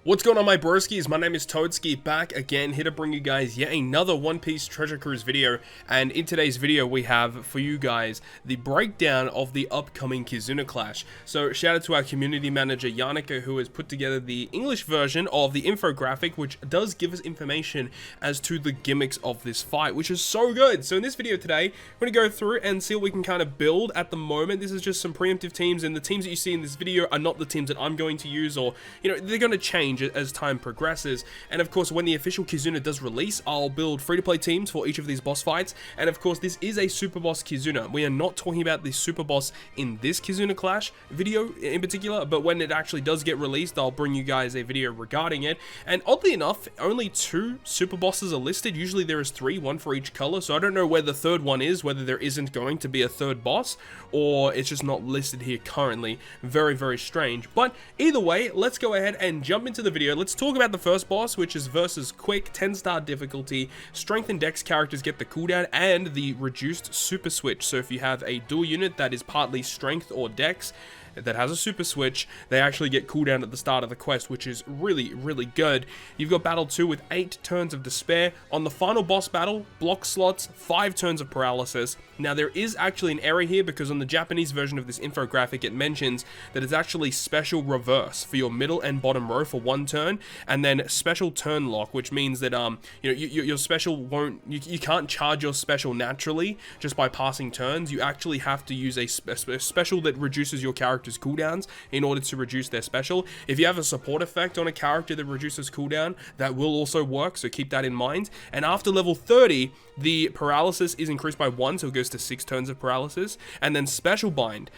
What's going on, my broskiis? My name is Toadskii, back again, here to bring you guys yet another One Piece Treasure Cruise video. And in today's video, we have for you guys the breakdown of the upcoming Kizuna clash. So shout out to our community manager Yannicka, who has put together the English version of the infographic, which does give us information as to the gimmicks of this fight, which is so good. So in this video today, we're going to go through and see what we can kind of build at the moment. This is just some preemptive teams, and the teams that you see in this video are not the teams that I'm going to use, or, you know, they're going to change as time progresses. And of course, when the official Kizuna does release, I'll build free-to-play teams for each of these boss fights. And of course, this is a super boss Kizuna. We are not talking about the super boss in this Kizuna clash video in particular, but when it actually does get released, I'll bring you guys a video regarding it. And oddly enough, only 2 super bosses are listed. Usually there is 3, one for each color, so I don't know where the third one is, whether there isn't going to be a third boss, or it's just not listed here currently. Very, very strange. But either way, let's go ahead and jump into the video. Let's talk about the first boss, which is versus quick, 10-star difficulty. Strength and dex characters get the cooldown and the reduced super switch. So if you have a dual unit that is partly strength or dex that has a super switch, they actually get cooldown at the start of the quest, which is really, really good. You've got battle 2 with 8 turns of despair. On the final boss battle, block slots, 5 turns of paralysis. Now there is actually an error here, because on the Japanese version of this infographic it mentions that it's actually special reverse for your middle and bottom row for 1 turn, and then special turn lock, which means that you know, your special won't, you can't charge your special naturally just by passing turns. You actually have to use a special that reduces your character's cooldowns in order to reduce their special. If you have a support effect on a character that reduces cooldown, that will also work, so keep that in mind. And after level 30, the paralysis is increased by 1, so it goes to 6 turns of paralysis. And then special bind,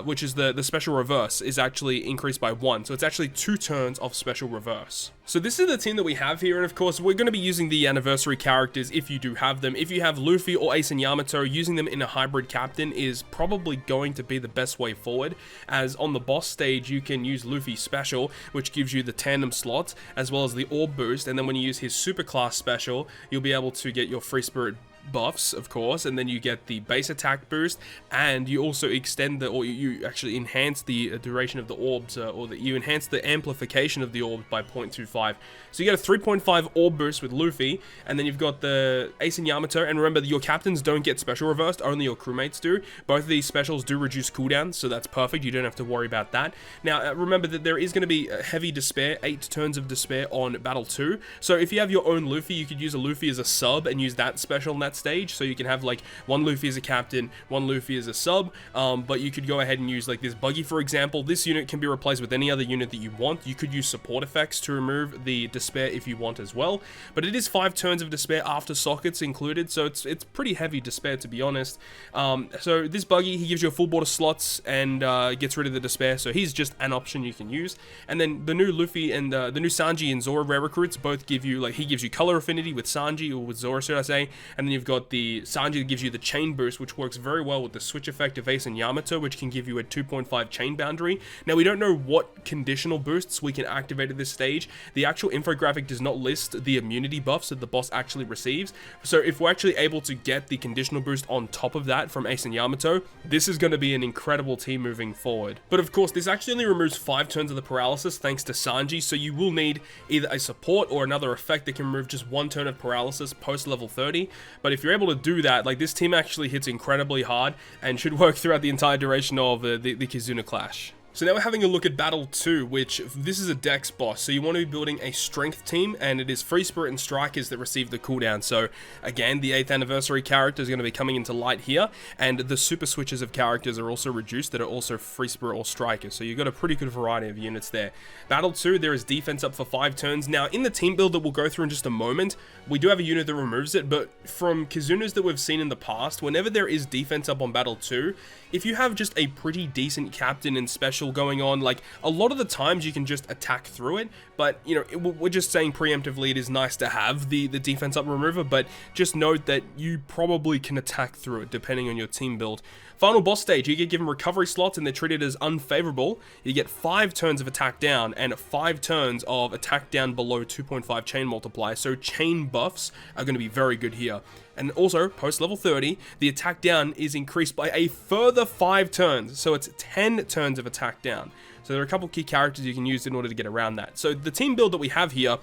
which is the special reverse, is actually increased by 1, so it's actually 2 turns of special reverse. So this is the team that we have here, and of course we're going to be using the anniversary characters if you do have them. If you have Luffy or Ace and Yamato, using them in a hybrid captain is probably going to be the best way forward, as on the boss stage you can use Luffy's special, which gives you the tandem slot as well as the orb boost, and then when you use his super class special, you'll be able to get your free spirit buffs, of course, and then you get the base attack boost, and you also extend the, or you actually enhance the duration of the orbs, you enhance the amplification of the orbs by 0.25. So you get a 3.5 orb boost with Luffy, and then you've got the Ace and Yamato, and remember that your captains don't get special reversed, only your crewmates do. Both of these specials do reduce cooldowns, so that's perfect, you don't have to worry about that. Now remember that there is going to be heavy despair, 8 turns of despair on battle 2, so if you have your own Luffy, you could use a Luffy as a sub and use that special in that stage, so you can have like 1 Luffy as a captain, 1 Luffy as a sub, but you could go ahead and use like this buggy, for example. This unit can be replaced with any other unit that you want. You could use support effects to remove the despair if you want as well, but it is 5 turns of despair after sockets included, so it's pretty heavy despair, to be honest. So this buggy, he gives you a full board of slots and gets rid of the despair, so he's just an option you can use. And then the new Luffy and the new Sanji and Zoro rare recruits both give you, like, he gives you color affinity with Sanji, or with Zoro should I say, and then you've got the Sanji that gives you the chain boost, which works very well with the switch effect of Ace and Yamato, which can give you a 2.5 chain boundary. Now we don't know what conditional boosts we can activate at this stage. The actual infographic does not list the immunity buffs that the boss actually receives, so if we're actually able to get the conditional boost on top of that from Ace and Yamato, this is going to be an incredible team moving forward. But of course this actually only removes 5 turns of the paralysis thanks to Sanji, so you will need either a support or another effect that can remove just 1 turn of paralysis post level 30. But if you're able to do that, like, this team actually hits incredibly hard and should work throughout the entire duration of the Kizuna clash. So now we're having a look at battle 2, which this is a dex boss, so you want to be building a strength team, and it is free spirit and strikers that receive the cooldown. So again, the 8th anniversary character is going to be coming into light here, and the super switches of characters are also reduced that are also free spirit or strikers, so you've got a pretty good variety of units there. Battle 2, there is defense up for 5 turns. Now in the team build that we'll go through in just a moment, we do have a unit that removes it, but from Kizunas that we've seen in the past, whenever there is defense up on battle 2, if you have just a pretty decent captain and special going on, like, a lot of the times you can just attack through it, but, you know, we're just saying preemptively it is nice to have the defense up remover, but just note that you probably can attack through it depending on your team build. Final boss stage, you get given recovery slots and they're treated as unfavorable. You get 5 turns of attack down and 5 turns of attack down below 2.5 chain multiplier, so chain buffs are going to be very good here. And also, post level 30, the attack down is increased by a further 5 turns, so it's 10 turns of attack down. So there are a couple key characters you can use in order to get around that. So the team build that we have here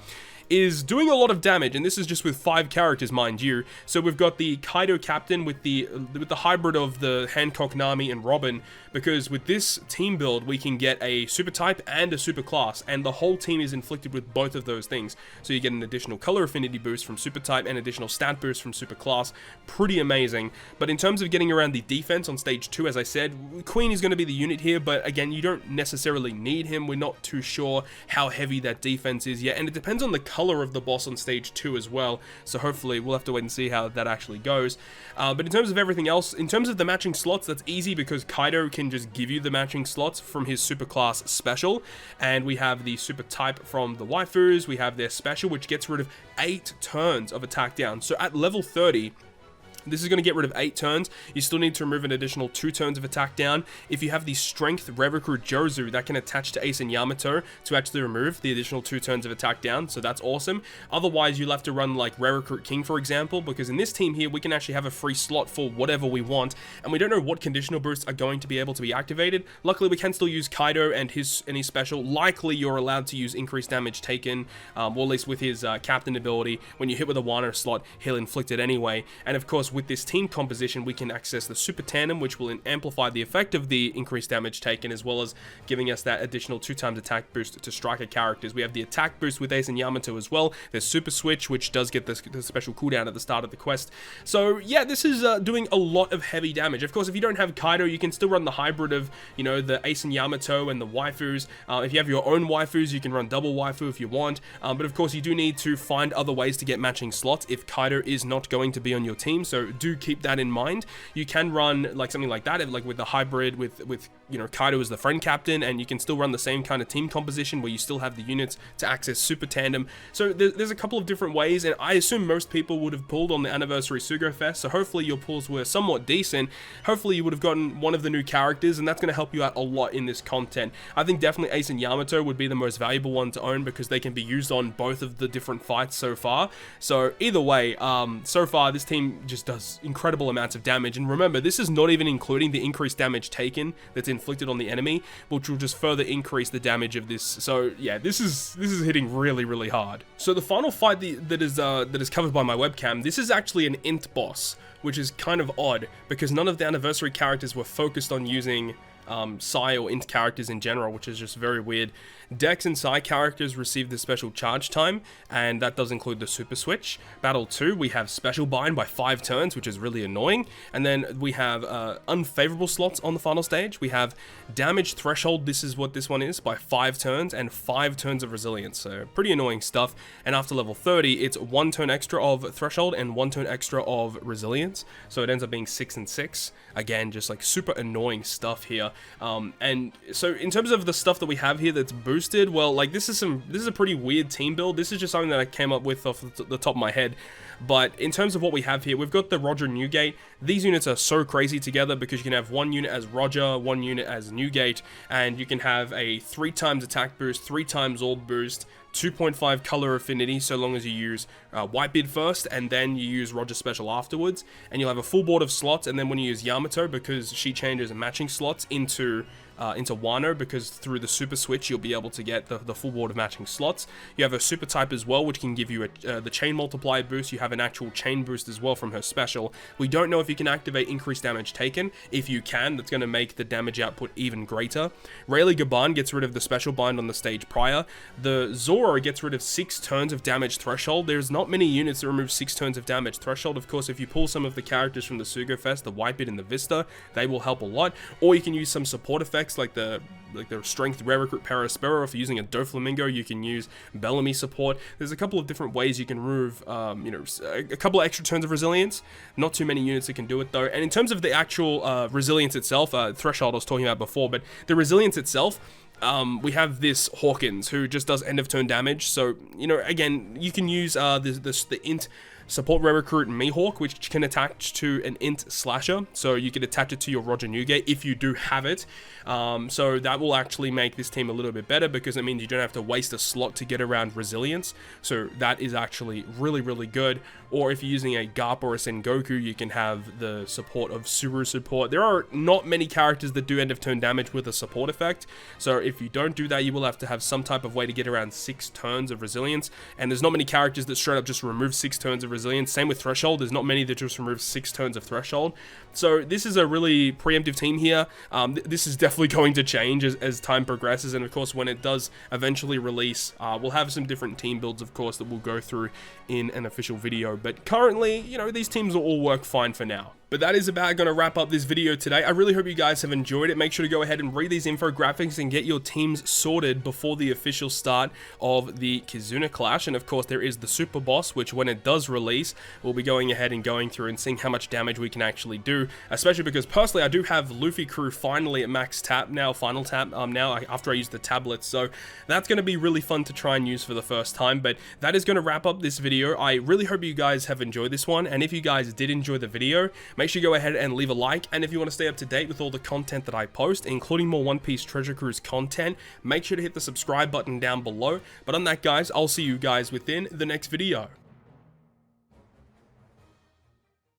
is doing a lot of damage, and this is just with 5 characters, mind you. So we've got the Kaido captain with the hybrid of the Hancock, Nami, and Robin, because with this team build we can get a super type and a super class, and the whole team is inflicted with both of those things. So you get an additional color affinity boost from super type and additional stat boost from super class. Pretty amazing. But in terms of getting around the defense on stage 2, as I said, Queen is going to be the unit here, but again, you don't necessarily need him. We're not too sure how heavy that defense is yet, and it depends on the color of the boss on stage 2 as well, so hopefully we'll have to wait and see how that actually goes. But in terms of everything else, in terms of the matching slots, that's easy because Kaido can just give you the matching slots from his super class special, and we have the super type from the waifus. We have their special, which gets rid of 8 turns of attack down. So at level 30, this is going to get rid of 8 turns. You still need to remove an additional 2 turns of attack down. If you have the Strength Recruit Jozu, that can attach to Ace and Yamato to actually remove the additional 2 turns of attack down, so that's awesome. Otherwise, you'll have to run like Recruit King, for example, because in this team here, we can actually have a free slot for whatever we want, and we don't know what conditional boosts are going to be able to be activated. Luckily, we can still use Kaido and any special. Likely, you're allowed to use increased damage taken, or at least with his captain ability. When you hit with a Wano slot, he'll inflict it anyway. And of course, with this team composition, we can access the Super Tandem, which will amplify the effect of the increased damage taken, as well as giving us that additional 2x attack boost to striker characters. We have the attack boost with Ace and Yamato as well. There's Super Switch, which does get the special cooldown at the start of the quest. So yeah, this is doing a lot of heavy damage. Of course, if you don't have Kaido, you can still run the hybrid of, you know, the Ace and Yamato and the waifus. If you have your own waifus, you can run double waifu if you want. But of course, you do need to find other ways to get matching slots if Kaido is not going to be on your team. So do keep that in mind. You can run like something like that, like with the hybrid with you know, Kaido as the friend captain, and you can still run the same kind of team composition where you still have the units to access Super Tandem. So there's a couple of different ways, and I assume most people would have pulled on the Anniversary Sugo Fest, so hopefully your pulls were somewhat decent. Hopefully you would have gotten one of the new characters, and that's going to help you out a lot in this content. I think definitely Ace and Yamato would be the most valuable one to own because they can be used on both of the different fights so far. So either way, so far this team just does incredible amounts of damage, and remember, this is not even including the increased damage taken that's inflicted on the enemy, which will just further increase the damage of this. So yeah, this is hitting really hard. So the final fight that is covered by my webcam, this is actually an INT boss, which is kind of odd because none of the anniversary characters were focused on using Psy or INT characters in general, which is just very weird. Dex and Psy characters receive the special charge time, and that does include the super switch. Battle 2, we have special bind by 5 turns, which is really annoying, and then we have unfavorable slots on the final stage. We have damage threshold, this is what this one is, by 5 turns, and 5 turns of resilience, so pretty annoying stuff. And after level 30, it's 1 turn extra of threshold and 1 turn extra of resilience, so it ends up being 6 and 6. Again, just like super annoying stuff here. And so in terms of the stuff that we have here that's boosted, well, like this is a pretty weird team build. This is just something that I came up with off the top of my head. But in terms of what we have here, we've got the Roger Newgate. These units are so crazy together because you can have 1 unit as Roger, 1 unit as Newgate, and you can have a 3 times attack boost, 3 times orb boost, 2.5 color affinity so long as you use Whitebeard first and then you use Roger special afterwards, and you'll have a full board of slots. And then when you use Yamato, because she changes matching slots into Wano, because through the super switch you'll be able to get the full board of matching slots. You have a super type as well, which can give you the chain multiplier boost. You have an actual chain boost as well from her special. We don't know if you can activate increased damage taken. If you can, that's going to make the damage output even greater. Rayleigh Gaban gets rid of the special bind on the stage prior. The Zora gets rid of 6 turns of damage threshold. There's not many units that remove 6 turns of damage threshold. Of course, if you pull some of the characters from the Sugo Fest, the Whitebeard and the Vista, they will help a lot. Or you can use some support effects like the Strength Rare Recruit Paraspero. If you're using a Doflamingo, you can use Bellamy support. There's a couple of different ways you can remove, you know, a couple of extra turns of resilience. Not too many units that can do it though. And in terms of the actual resilience itself, threshold I was talking about before, but the resilience itself, we have this Hawkins who just does end of turn damage. So, you know, again, you can use the INT support rare recruit Mihawk, which can attach to an INT slasher, so you can attach it to your Roger Newgate if you do have it. So that will actually make this team a little bit better, because it means you don't have to waste a slot to get around resilience. So that is actually really, really good. Or if you're using a Garp or a Sengoku, you can have the support of Suru support. There are not many characters that do end of turn damage with a support effect, so if you don't do that, you will have to have some type of way to get around 6 turns of resilience, and there's not many characters that straight up just remove 6 turns of resilience. Same with Threshold, there's not many that just remove 6 turns of Threshold. So this is a really preemptive team here. This is definitely going to change as time progresses, and of course when it does eventually release, we'll have some different team builds, of course, that we'll go through in an official video. But currently, you know, these teams will all work fine for now. But that is about going to wrap up this video today. I really hope you guys have enjoyed it. Make sure to go ahead and read these infographics and get your teams sorted before the official start of the Kizuna Clash. And of course, there is the Super Boss, which when it does release, we'll be going ahead and going through and seeing how much damage we can actually do. Especially because personally, I do have Luffy crew finally at max tap now, final tap now after I use the tablets. So that's going to be really fun to try and use for the first time. But that is going to wrap up this video. I really hope you guys have enjoyed this one. And if you guys did enjoy the video, make sure you go ahead and leave a like, and if you want to stay up to date with all the content that I post, including more One Piece Treasure Cruise content, make sure to hit the subscribe button down below. But on that, guys, I'll see you guys within the next video.